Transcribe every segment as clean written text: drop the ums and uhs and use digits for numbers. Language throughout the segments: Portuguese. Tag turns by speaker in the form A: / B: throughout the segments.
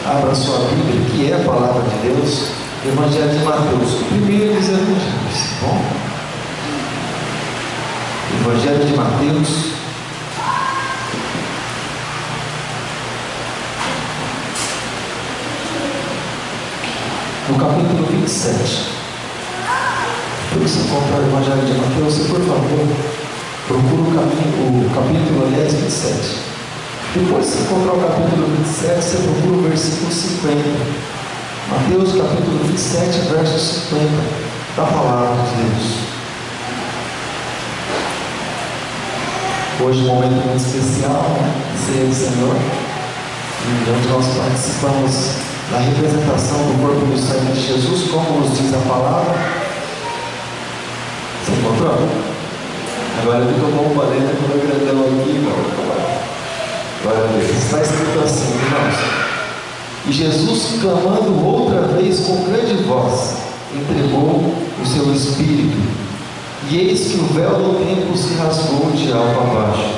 A: Abra sua Bíblia, que é a palavra de Deus, Evangelho de Mateus, o primeiro dos evangelhos, tá bom? Evangelho de Mateus, no capítulo 27. Para você encontrar o Evangelho de Mateus, você, por favor, procura o capítulo, aliás, 27. Depois que você encontrar o capítulo 27, você procura o versículo 50. Mateus capítulo 27, verso 50, da palavra de Deus. Hoje um momento muito especial, né? Ceia do Senhor, onde nós participamos da representação do corpo do sangue de Jesus, como nos diz a palavra. Você encontrou? Agora eu vi que eu vou valer quando eu grandão aqui, glória a Deus. Está escrito assim, irmãos: e Jesus, clamando outra vez com grande voz, entregou o seu espírito, e eis que o véu do templo se rasgou de alto a baixo,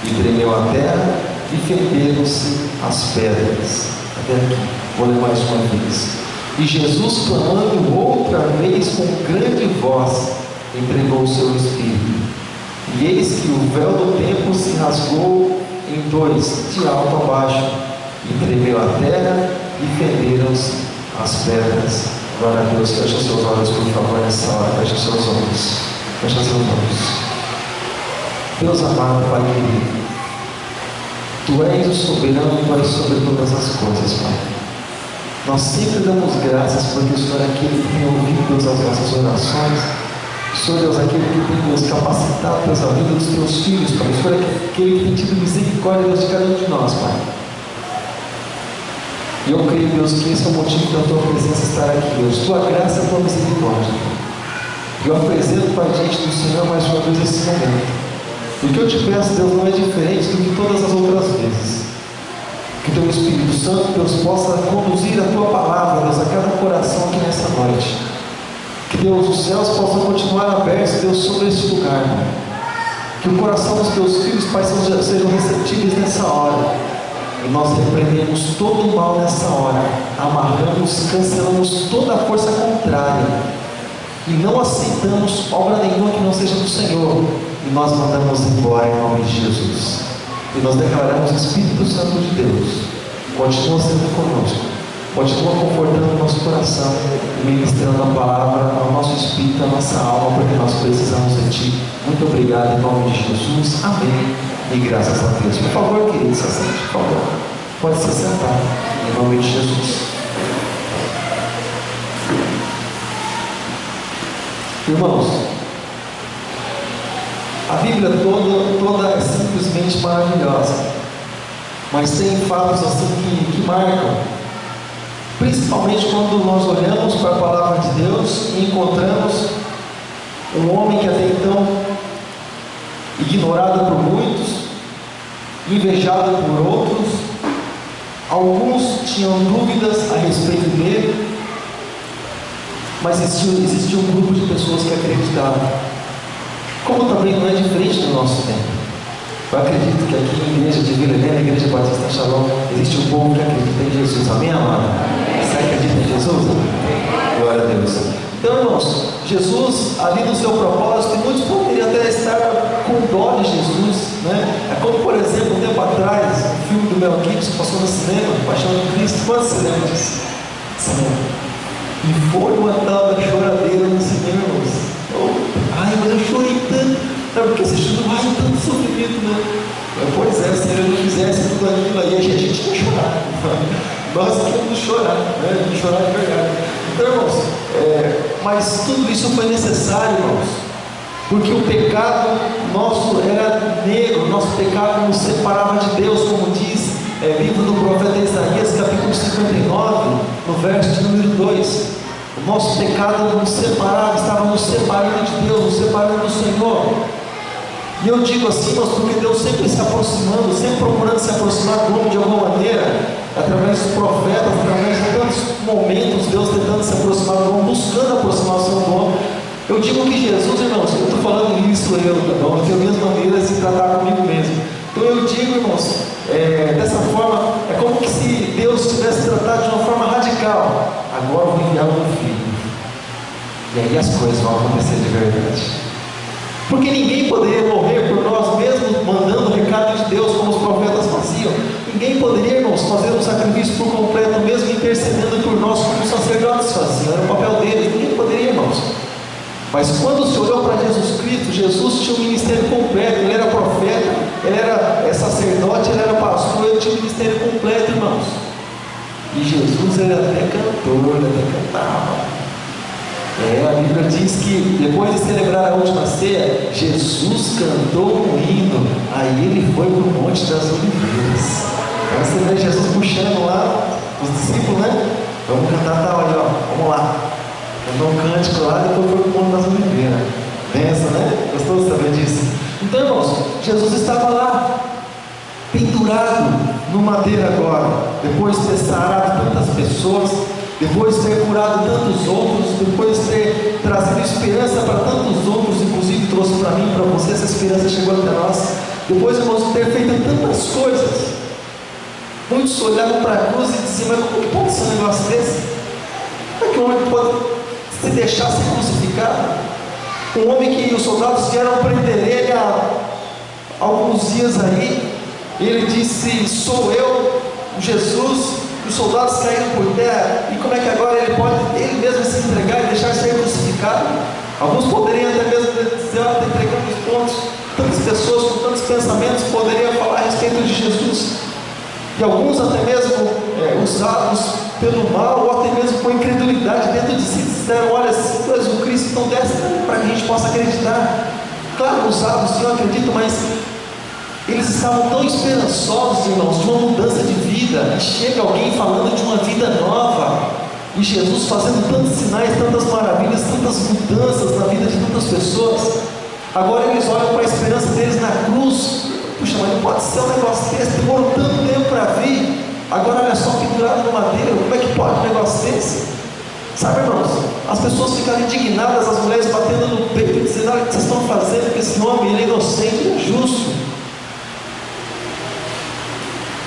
A: e tremeu a terra, e fenderam-se as pedras. Até aqui, vou ler mais uma vez. E Jesus, clamando outra vez com grande voz, entregou o seu espírito, e eis que o véu do templo se rasgou em dois, de alto a baixo, e tremeu a terra, e fenderam-se as pedras. Glória a Deus. Feche os seus olhos, por favor, nessa hora. Feche os seus olhos. Feche os seus olhos. Deus amado, Pai querido, Tu és o soberano, Tu és sobre todas as coisas, Pai. Nós sempre damos graças porque o Senhor é aquele que tem ouvido, Deus, as nossas orações. O Senhor, Deus, é aquele que tem nos capacitado, Deus, a vida dos Teus filhos, Pai. O Senhor é aquele que tem tido misericórdia, Deus, de cada um de nós, Pai. E eu creio, Deus, que esse é o motivo da Tua presença estar aqui, Deus. Tua graça e Tua misericórdia. E eu apresento, Pai, diante do Senhor mais uma vez esse momento. E o que eu te peço, Deus, não é diferente do que todas as outras vezes. Que o Teu Espírito Santo, Deus, possa conduzir a Tua palavra, Deus, a cada coração aqui nessa noite. Que, Deus, os céus possam continuar abertos, Deus, sobre este lugar. Que o coração dos Teus filhos, Pai, sejam receptíveis nessa hora. E nós repreendemos todo o mal nessa hora. Amarramos, cancelamos toda a força contrária. E não aceitamos obra nenhuma que não seja do Senhor. E nós mandamos embora em nome de Jesus. E nós declaramos: Espírito Santo de Deus, continua sendo conosco. Continua confortando o nosso coração e ministrando a palavra ao nosso espírito, à nossa alma, porque nós precisamos de Ti. Muito obrigado em nome de Jesus. Amém. E graças a Deus. Por favor, queridos, se assente, por favor. Pode se sentar em nome de Jesus. Irmãos, a Bíblia toda é simplesmente maravilhosa, mas tem fatos assim que marcam. Principalmente quando nós olhamos para a palavra de Deus e encontramos um homem que até então ignorado por muitos, invejado por outros. Alguns tinham dúvidas a respeito dele, mas existia um grupo de pessoas que acreditavam. Como também não é diferente do nosso tempo. Eu acredito que aqui na igreja de Vila Helena, a igreja Batista Shalom, existe um povo que acredita em Jesus. Amém, amado? Você acredita em Jesus? Glória a Deus. Então, irmãos, Jesus, ali no seu propósito, e muitos poderiam até estar com dó de Jesus, né? É como, por exemplo, um tempo atrás, o filme do Mel Gibson passou no cinema, Paixão de Cristo. Quantos se lembram disso? E foi uma tal da choradeira no cinema, irmãos. Ai, mas eu chorei tanto. Sabe porque assistindo, tanto sofrimento, né? Pois é, se ele não fizesse tudo aquilo aí, a gente ia chorar. Nós queremos chorar, né? Chorar de verdade. Então, irmãos, mas tudo isso foi necessário, irmãos, porque o pecado nosso era negro, nosso pecado nos separava de Deus, como diz livro do profeta Isaías, capítulo 59, no verso de número 2. O nosso pecado nos separava, estava nos separando de Deus, nos separando do Senhor. E eu digo assim, mas porque Deus sempre se aproximando, sempre procurando se aproximar do homem de alguma maneira, através dos profetas, através de tantos momentos, Deus tentando se aproximar do homem, buscando a aproximação do homem. Eu digo que Jesus, irmãos, eu estou falando isso tá bom? De mesma maneira se tratar comigo mesmo. Então eu digo, irmãos, dessa forma, é como que se Deus estivesse tratando as coisas vão acontecer de verdade. Porque ninguém poderia morrer por nós mesmos, mandando o recado de Deus, como os profetas faziam. Ninguém poderia, irmãos, fazer um sacrifício por completo, mesmo intercedendo por nós, como os sacerdotes faziam. Era o papel deles. Ninguém poderia, irmãos. Mas quando se olhou para Jesus Cristo, Jesus tinha um ministério completo. Ele era profeta, ele era sacerdote, ele era pastor, ele tinha um ministério completo, irmãos. E Jesus era até cantor, ele até cantava. A Bíblia diz que depois de celebrar a última ceia, Jesus cantou um hino. Aí ele foi para o Monte das Oliveiras. Aí você vê Jesus puxando lá os discípulos, né? Vamos cantar tal aí, ó. Vamos lá. Cantou um cântico lá, depois foi para o Monte das Oliveiras. Benção, né? Gostou de saber disso? Então, irmãos, Jesus estava lá, pendurado no madeiro agora, depois de ter sarado tantas pessoas, depois de ter curado tantos outros, depois de ter trazido esperança para tantos outros, inclusive trouxe para mim e para você, essa esperança chegou até nós. Depois, irmãos, de ter feito tantas coisas, muitos olhavam para a cruz e diziam: mas como que pode ser um negócio desse? Como é que um homem pode se deixar ser crucificado? Um homem que os soldados vieram prender ele há alguns dias aí, ele disse: sou eu, Jesus. Os soldados caíram por terra, e como é que agora ele pode ele mesmo se entregar e deixar ser crucificado? Alguns poderiam até mesmo dizer: está entregando os pontos. Tantas pessoas com tantos pensamentos poderiam falar a respeito de Jesus, e alguns até mesmo usados pelo mal, ou até mesmo com incredulidade dentro de si, disseram: olha, se tu és o Cristo, então desce para que a gente possa acreditar. Claro, usados, sim, eu acredito, mas eles estavam tão esperançosos, irmãos, de uma mudança de vida. E chega alguém falando de uma vida nova, e Jesus fazendo tantos sinais, tantas maravilhas, tantas mudanças na vida de tantas pessoas. Agora eles olham para a esperança deles na cruz. Puxa, mas não pode ser um negócio desse, demorou tanto tempo para vir, agora olha só, pendurado no madeiro, como é que pode um negócio desse? Sabe, irmãos, as pessoas ficaram indignadas, as mulheres batendo no peito e dizendo: olha o que vocês estão fazendo, porque esse homem ele é inocente, ele é justo.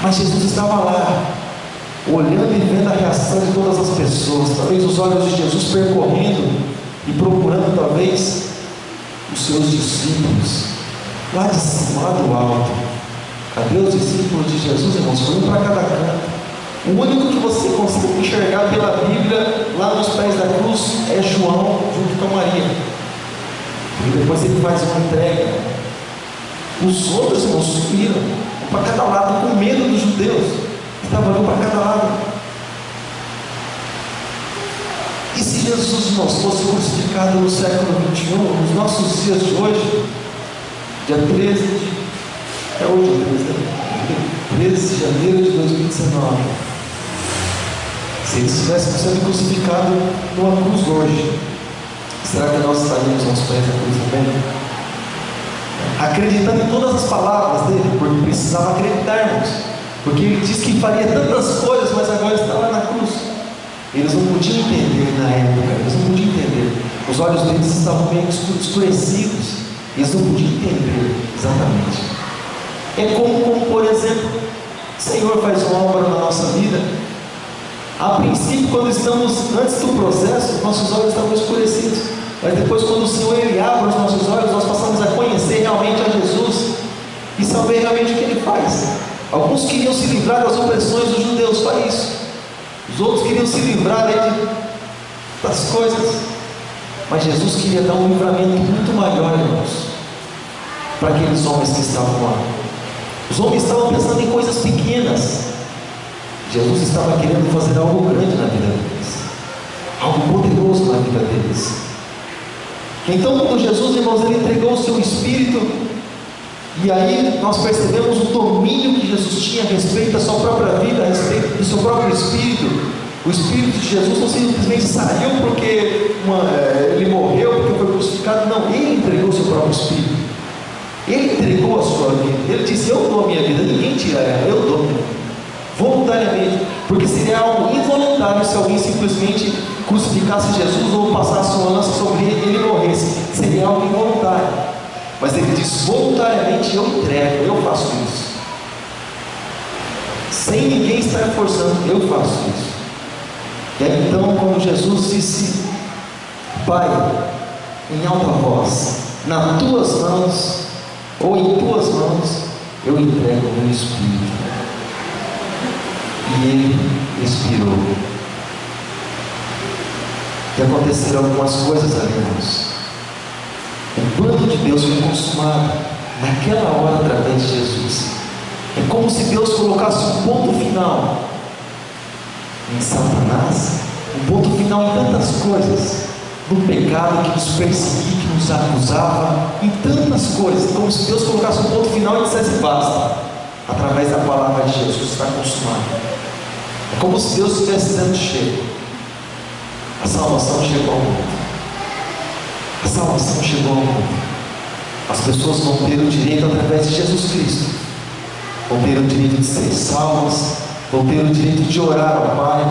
A: Mas Jesus estava lá, olhando e vendo a reação de todas as pessoas. Talvez os olhos de Jesus percorrendo e procurando talvez os seus discípulos, lá de cima, lá do alto. Cadê os discípulos de Jesus, irmãos? Foi um para cada canto. O único que você consegue enxergar pela Bíblia, lá nos pés da cruz, é João, junto com Maria. E depois ele faz uma entrega. Os outros, irmãos, subiram para cada lado, com medo dos judeus, estavam ali para cada lado. E se Jesus, irmãos, fosse crucificado no século 21, nos nossos dias de hoje, dia 13 de... é hoje, 13 de janeiro de 2019, se ele estivesse sendo crucificado numa cruz hoje, será que nós estaríamos aos pés da cruz também? Acreditando em todas as palavras dele, porque precisava acreditarmos, porque ele disse que faria tantas coisas, mas agora está lá na cruz. Eles não podiam entender na época, eles não podiam entender, os olhos deles estavam meio escurecidos, eles não podiam entender exatamente. É como por exemplo, o Senhor faz uma obra na nossa vida. A princípio, quando estamos antes do processo, nossos olhos estavam escurecidos, mas depois, quando o Senhor ele abre os nossos olhos, nós passamos a conhecer realmente a Jesus e saber realmente o que Ele faz. Alguns queriam se livrar das opressões dos judeus, só isso. Os outros queriam se livrar das coisas, mas Jesus queria dar um livramento muito maior, irmãos, para aqueles homens que estavam lá. Os homens estavam pensando em coisas pequenas. Jesus estava querendo fazer algo grande na vida deles, algo poderoso na vida deles. Então, quando Jesus, irmãos, ele entregou o seu Espírito, e aí nós percebemos o domínio que Jesus tinha a respeito da sua própria vida, a respeito do seu próprio Espírito. O Espírito de Jesus não simplesmente saiu porque ele morreu, porque foi crucificado. Não, ele entregou o seu próprio Espírito. Ele entregou a sua vida. Ele disse: eu dou a minha vida, ninguém tira ela, eu dou voluntariamente, porque seria algo involuntário se alguém simplesmente crucificasse Jesus ou passasse uma lança sobre ele e ele morresse. Seria algo involuntário, mas ele diz: voluntariamente eu entrego, eu faço isso, sem ninguém estar forçando, eu faço isso. E aí então, quando Jesus disse: Pai, em alta voz, nas tuas mãos, ou em tuas mãos, eu entrego o meu espírito. E ele expirou. E aconteceram algumas coisas ali, irmãos. O plano de Deus foi consumado naquela hora através de Jesus. É como se Deus colocasse um ponto final em Satanás, um ponto final em tantas coisas, no pecado que nos perseguia, que nos acusava, em tantas coisas, como se Deus colocasse um ponto final e dissesse basta, através da palavra de Jesus, está consumado. É como se Deus estivesse dizendo chega, a salvação chegou ao mundo, a salvação chegou ao mundo, as pessoas vão ter o direito através de Jesus Cristo, vão ter o direito de ser salvas, vão ter o direito de orar ao Pai,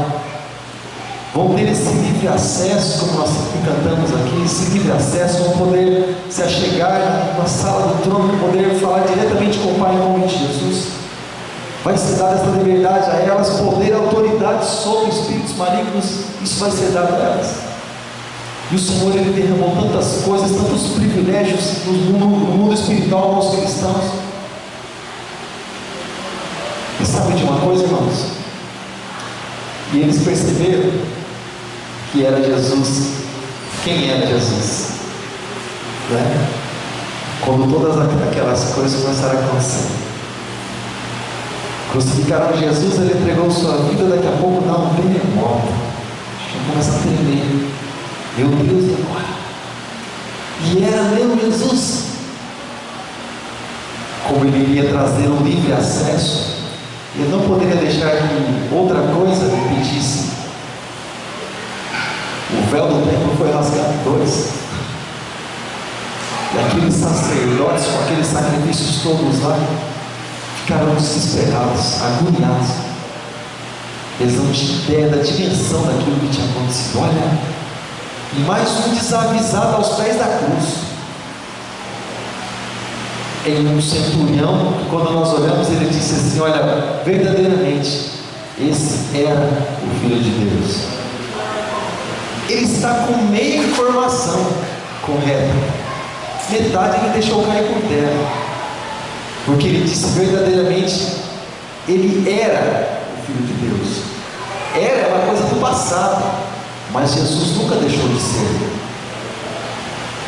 A: vão ter esse livre acesso, como nós cantamos aqui, esse livre acesso, vão poder se achegar na sala do trono, poder falar diretamente com o Pai em nome de Jesus. Vai ser dada essa liberdade a elas, poder, autoridade sobre espíritos malignos, isso vai ser dado a elas. E o Senhor, Ele derramou tantas coisas, tantos privilégios no mundo espiritual aos cristãos. E sabe de uma coisa, irmãos? E eles perceberam que era Jesus. Quem era Jesus? Né? Quando todas aquelas coisas começaram a acontecer, crucificaram Jesus, ele entregou sua vida, daqui a pouco dá um terremoto, já começa a tremer. Meu Deus, e agora? E era meu Jesus. Como ele iria trazer um livre acesso, ele não poderia deixar que outra coisa lhe impedisse. O véu do templo foi rasgado em dois. E aqueles sacerdotes, com aqueles sacrifícios todos lá, ficaram desesperados, agoniados. Eles não tinham ideia da dimensão daquilo que tinha acontecido. Olha, e mais um desavisado aos pés da cruz. Em um centurião, que quando nós olhamos, ele disse assim: olha, verdadeiramente, esse era o Filho de Deus. Ele está com meia informação correta, metade ele deixou cair por terra, porque ele disse verdadeiramente, ele era o Filho de Deus. Era é uma coisa do passado, mas Jesus nunca deixou de ser.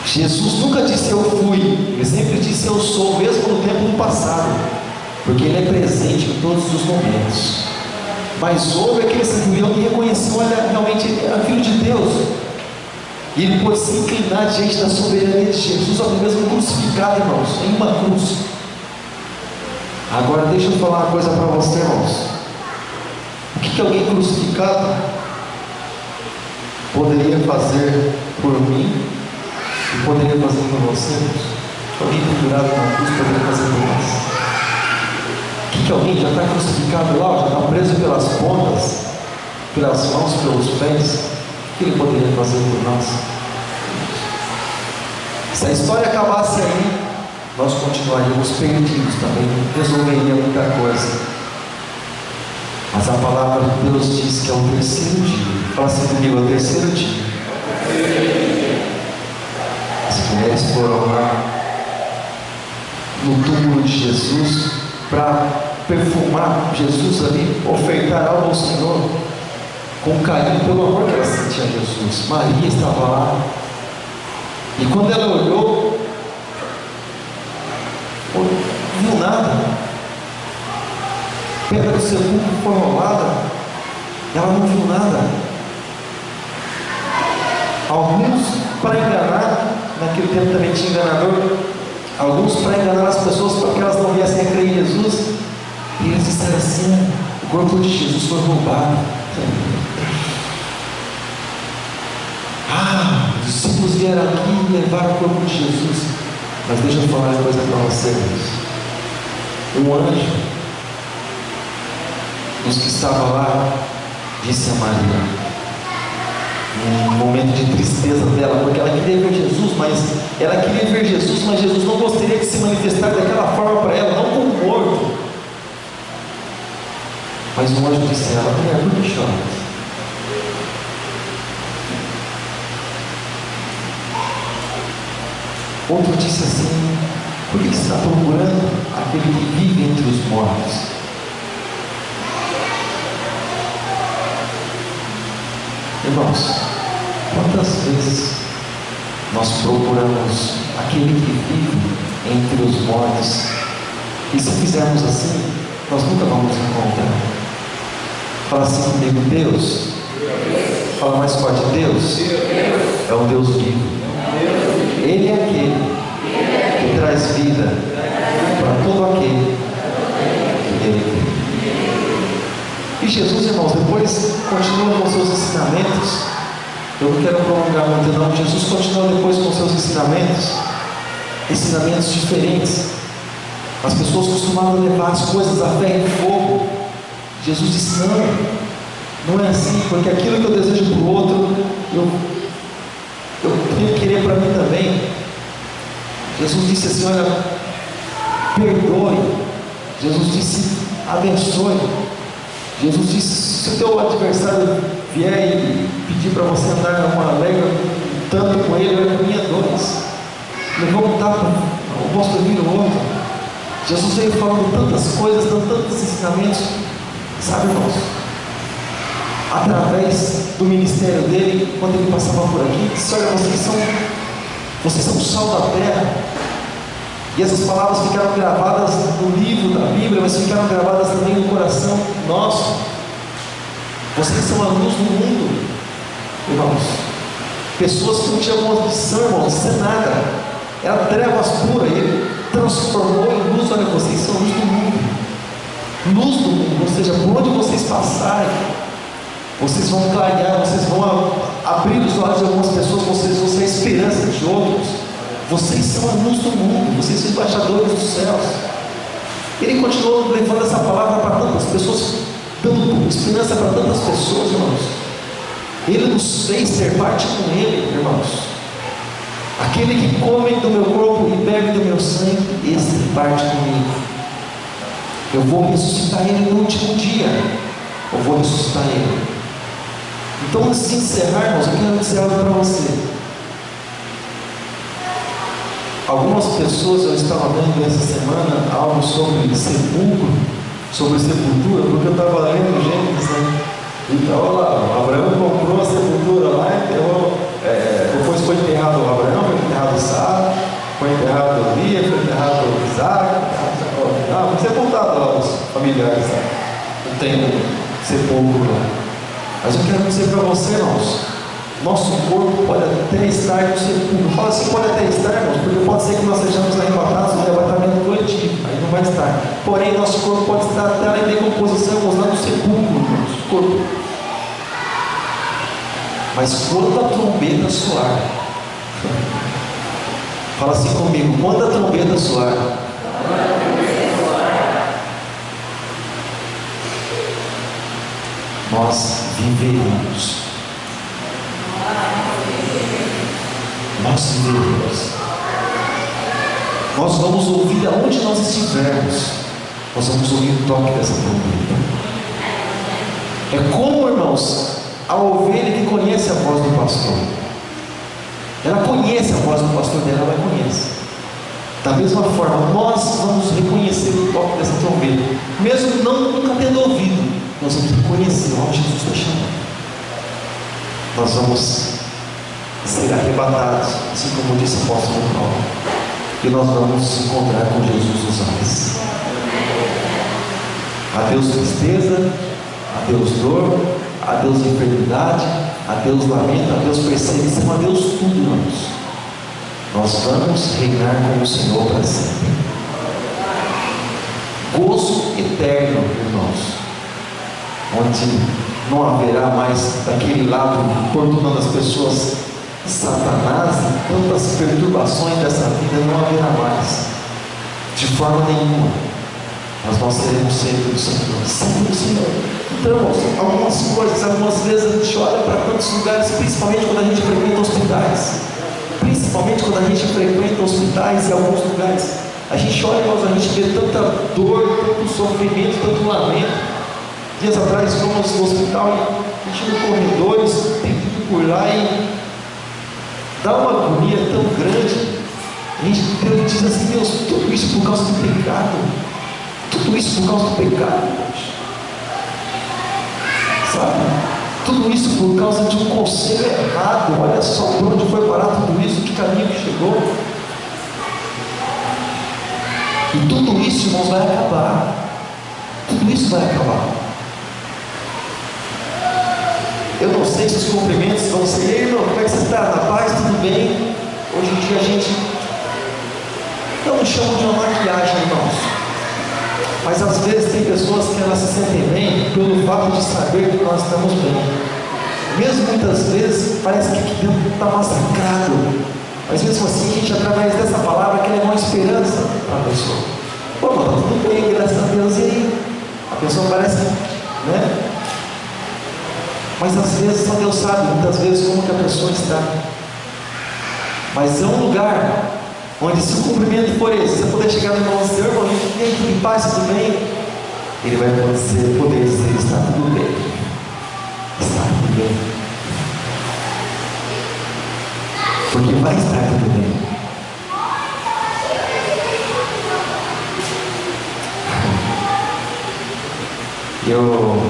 A: Jesus nunca disse eu fui, ele sempre disse eu sou, mesmo no tempo do passado, porque ele é presente em todos os momentos. Mas houve aquele centurião que reconheceu, olha, realmente ele é Filho de Deus, e ele pôde se inclinar diante da soberania de Jesus, até mesmo crucificado, irmãos, em uma cruz. Agora deixa eu falar uma coisa para você, irmãos. O que alguém crucificado poderia fazer por mim e poderia fazer por você? Alguém pendurado na cruz poderia fazer por nós? O que alguém já está crucificado lá, já está preso pelas pontas, pelas mãos, pelos pés? O que ele poderia fazer por nós? Se a história acabasse aí, nós continuaríamos perdidos também, resolveria muita coisa. Mas a palavra de Deus diz que é o terceiro dia. Fala assim comigo: é o terceiro dia. As mulheres foram lá no túmulo de Jesus para perfumar Jesus ali, ofertar algo ao Senhor com carinho, pelo amor que ela sentia a Jesus. Maria estava lá, e quando ela olhou, não viu nada. A pedra do sepulcro foi rolada, ela não viu nada. Alguns, para enganar, naquele tempo também tinha enganador, alguns para enganar as pessoas para que elas não viessem a crer em Jesus, e eles disseram assim: o corpo de Jesus foi roubado. Os discípulos vieram aqui e levaram o corpo de Jesus. Mas deixa eu falar uma coisa para vocês. Um anjo, os que estavam lá, disse a Maria, num momento de tristeza dela, porque ela queria ver Jesus, mas Jesus não gostaria de se manifestar daquela forma para ela, não como morto. Mas o anjo disse a ela: mulher, por que chora? Outro disse assim: por que você está procurando aquele que vive entre os mortos? Irmãos, quantas vezes nós procuramos aquele que vive entre os mortos, e se fizermos assim, nós nunca vamos encontrar? Fala assim comigo: Deus. Fala mais forte: Deus é um Deus vivo. Ele é aquele que traz vida para todo aquele que nele crê. E Jesus, irmãos, depois continua com seus ensinamentos. Eu não quero prolongar muito não. Jesus continua depois com seus ensinamentos diferentes. As pessoas costumavam levar as coisas a ferro e fogo. Jesus disse: não é assim, porque aquilo que eu desejo para o outro, eu tenho que querer para mim também. Jesus disse assim: olha, perdoe. Jesus disse: abençoe. Jesus disse: se o teu adversário vier e pedir para você andar numa lega tanto com ele, olha, caminha dois. Levou um tapa, o posso ouvir o outro. Jesus veio falando tantas coisas, dando tantos ensinamentos, sabe, irmãos? Através do ministério dele, quando ele passava por aqui, disse: olha, vocês são o sal da terra. E essas palavras ficaram gravadas no livro da Bíblia, mas ficaram gravadas também no coração nosso. Vocês são a luz do mundo, irmãos. Pessoas que não tinham condição, irmãos, de ser nada, eram trevas puras, e ele transformou em luz. Olha, vocês são luz do mundo. Luz do mundo, ou seja, por onde vocês passarem, vocês vão clarear, vocês vão abrir os olhos de algumas pessoas, vocês vão ser a esperança de outros. Vocês são a luz do mundo, vocês são embaixadores dos céus. Ele continuou levando essa palavra para tantas pessoas, dando esperança para tantas pessoas, irmãos. Ele nos fez ter parte com ele, irmãos. Aquele que come do meu corpo e bebe do meu sangue, esse tem parte comigo. Eu vou ressuscitar ele no último dia. Eu vou ressuscitar ele. Então, antes de encerrar, irmãos, eu quero dizer algo para você. Algumas pessoas, eu estava lendo essa semana algo sobre sepulcro, sobre sepultura, porque eu estava lendo Gênesis, né? Então, olha lá, Abraão comprou a sepultura lá, depois foi enterrado Abraão, foi enterrado Sara, foi enterrado Lia, foi enterrado Isaac, foi sepultado lá os familiares, não tem sepulcro lá. Mas eu quero dizer para você, irmãos, nosso corpo pode até estar no sepulcro. Fala assim: pode até estar, irmãos, porque pode ser que nós sejamos arrebatados no arrebatamento coletivo, aí não vai estar. Porém, nosso corpo pode estar até em decomposição, irmãos, lá no sepulcro, irmãos, corpo. Mas quando a trombeta soar, fala assim comigo: quando a trombeta soar, nós viveremos. Nós viveremos. Nós vamos ouvir aonde nós estivermos. Nós vamos ouvir o toque dessa trombeta. É como, irmãos, a ovelha que conhece a voz do pastor. Ela conhece a voz do pastor dela, ela conhece. Da mesma forma, nós vamos reconhecer o toque dessa trombeta, mesmo nunca tendo ouvido. Nós vamos reconhecer onde Jesus está chamando. Nós vamos ser arrebatados, assim como disse o apóstolo Paulo, e nós vamos nos encontrar com Jesus nos ares. Adeus tristeza, adeus dor, adeus enfermidade, adeus lamento, adeus perseguição, adeus tudo, irmãos. Nós vamos reinar com o Senhor para sempre. Gozo eterno, irmãos, onde não haverá mais daquele lado importunando as pessoas, Satanás e tantas perturbações dessa vida, não haverá mais, de forma nenhuma. Mas nós seremos sempre do Senhor, sempre do Senhor. Então, irmãos, algumas vezes a gente olha para tantos lugares, principalmente quando a gente frequenta hospitais. Principalmente quando a gente frequenta hospitais e alguns lugares, a gente olha, irmãos, a gente vê tanta dor, tanto sofrimento, tanto lamento. Dias atrás fomos no hospital e a gente no corredores, tem tudo por lá, e dá uma agonia tão grande. A gente diz assim: Deus, tudo isso por causa do pecado. Tudo isso por causa do pecado, Deus. Sabe? Tudo isso por causa de um conselho errado. Olha só por onde foi parar tudo isso, que caminho que chegou. E tudo isso, irmãos, vai acabar. Tudo isso vai acabar. Eu não sei se os cumprimentos vão ser: ei, irmão, como é que você está? Na paz? Tudo bem? Hoje em dia a gente, eu não chamo de uma maquiagem, irmãos, mas às vezes tem pessoas que elas se sentem bem pelo fato de saber que nós estamos bem. Mesmo muitas vezes parece que aqui dentro está massacrado, mas mesmo assim a gente, através dessa palavra, quer levar uma esperança para a pessoa. Pô, mas está tudo bem, graças a Deus. E aí? A pessoa parece, né? Mas às vezes só Deus sabe, muitas vezes, como que a pessoa está. Mas é um lugar onde, se o cumprimento for esse, você poder chegar no irmão e dizer: irmão, em paz, tudo bem? Ele vai poder dizer: está tudo bem. Está tudo bem. Porque vai estar tudo bem. Eu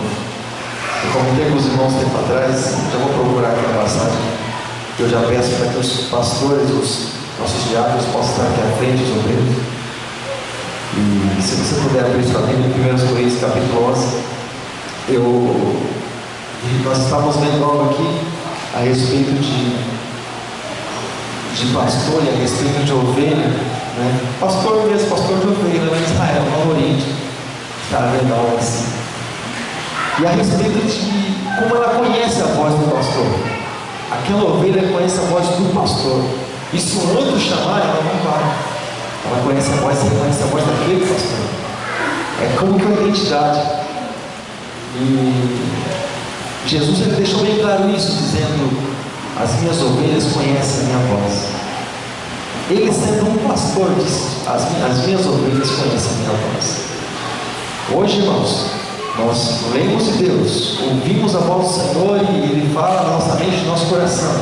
A: comentei com os irmãos um tempo atrás, já vou procurar aqui na passagem. Eu já peço para que os pastores, os nossos diáconos, possam estar aqui à frente, os obreiros. E se você puder abrir sua Bíblia em 1 Coríntios capítulo 11, nós estávamos vendo algo aqui a respeito de pastor e a respeito de ovelha, né? Pastor mesmo, pastor de ovelha, lá em Israel, no Oriente. Está vendo algo assim. E a respeito de como ela conhece a voz do pastor. Aquela ovelha conhece a voz do pastor. E se um outro chamar, ela não vai. Ela conhece a voz, reconhece a voz daquele pastor. É como que uma identidade. E Jesus, ele deixou bem claro isso, dizendo: as minhas ovelhas conhecem a minha voz. Ele, sendo um pastor, disse: as minhas ovelhas conhecem a minha voz. Hoje, irmãos, nós lemos de Deus, ouvimos a voz do Senhor e Ele fala na nossa mente, no nosso coração.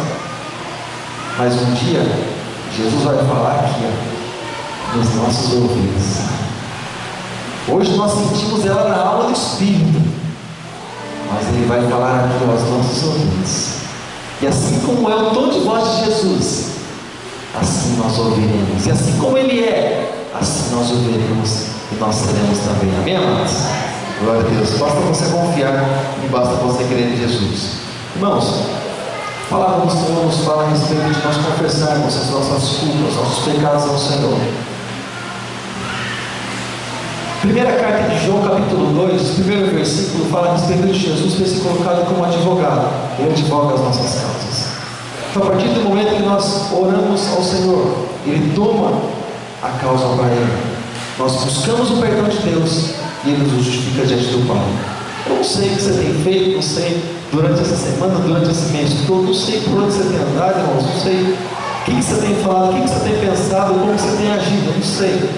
A: Mas um dia, Jesus vai falar aqui, nos nossos ouvidos. Hoje nós sentimos ela na alma do Espírito, mas Ele vai falar aqui aos nossos ouvidos. E assim como é o tom de voz de Jesus, assim nós ouviremos. E assim como Ele é, assim nós ouviremos e nós seremos também. Amém, amados? Glória a Deus. Basta você confiar e basta você crer em Jesus. Irmãos, a palavra do Senhor nos fala a respeito de nós confessarmos as nossas culpas, nossos pecados ao Senhor. Primeira carta de João, capítulo 2, o primeiro versículo fala a respeito de Jesus ter se colocado como advogado. Ele advoga as nossas causas. Então, a partir do momento que nós oramos ao Senhor, Ele toma a causa para Ele. Nós buscamos o perdão de Deus e Ele nos justifica diante do Pai. Eu não sei o que você tem feito, não sei durante essa semana, durante esse mês todo, não sei por onde você tem andado, irmãos, não sei o que você tem falado, o que você tem pensado, como você tem agido, eu não sei.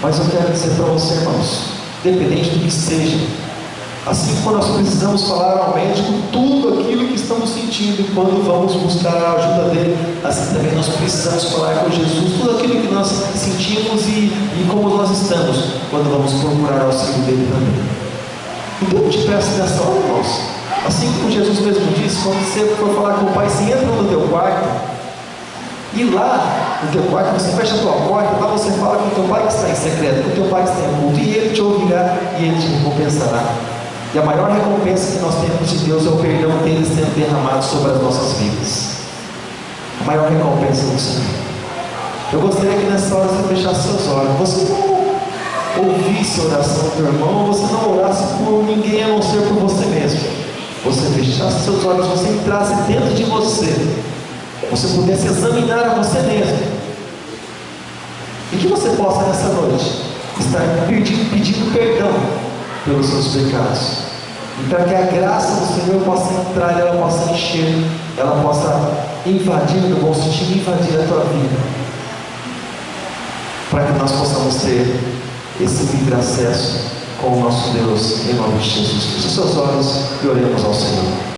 A: Mas eu quero dizer para você, irmãos, independente do que seja, assim como nós precisamos falar ao médico tudo aquilo que estamos sentindo quando vamos buscar a ajuda dele, assim também nós precisamos falar com Jesus tudo aquilo que nós sentimos e como nós estamos quando vamos procurar o auxílio dele também. Então eu te peço nessa hora, irmãos, assim como Jesus mesmo disse, quando você for falar com o Pai, você entra no teu quarto, e lá no teu quarto você fecha a tua porta, lá você fala com o teu Pai que está em secreto, com o teu Pai que está em oculto, e Ele te ouvirá e Ele te recompensará. E a maior recompensa que nós temos de Deus é o perdão dele sendo derramado sobre as nossas vidas. A maior recompensa do Senhor. Eu gostaria que nessa hora você fechasse seus olhos. Você não ouvisse a oração do teu irmão, você não orasse por ninguém a não ser por você mesmo. Você fechasse seus olhos, você entrasse dentro de você, você pudesse examinar a você mesmo, e que você possa nessa noite estar pedindo perdão pelos seus pecados, e para que a graça do Senhor possa entrar, ela possa encher, ela possa invadir, no bom sentido, invadir a tua vida, para que nós possamos ter esse livre acesso com o nosso Deus, em nome de Jesus. Feche seus olhos e oremos ao Senhor.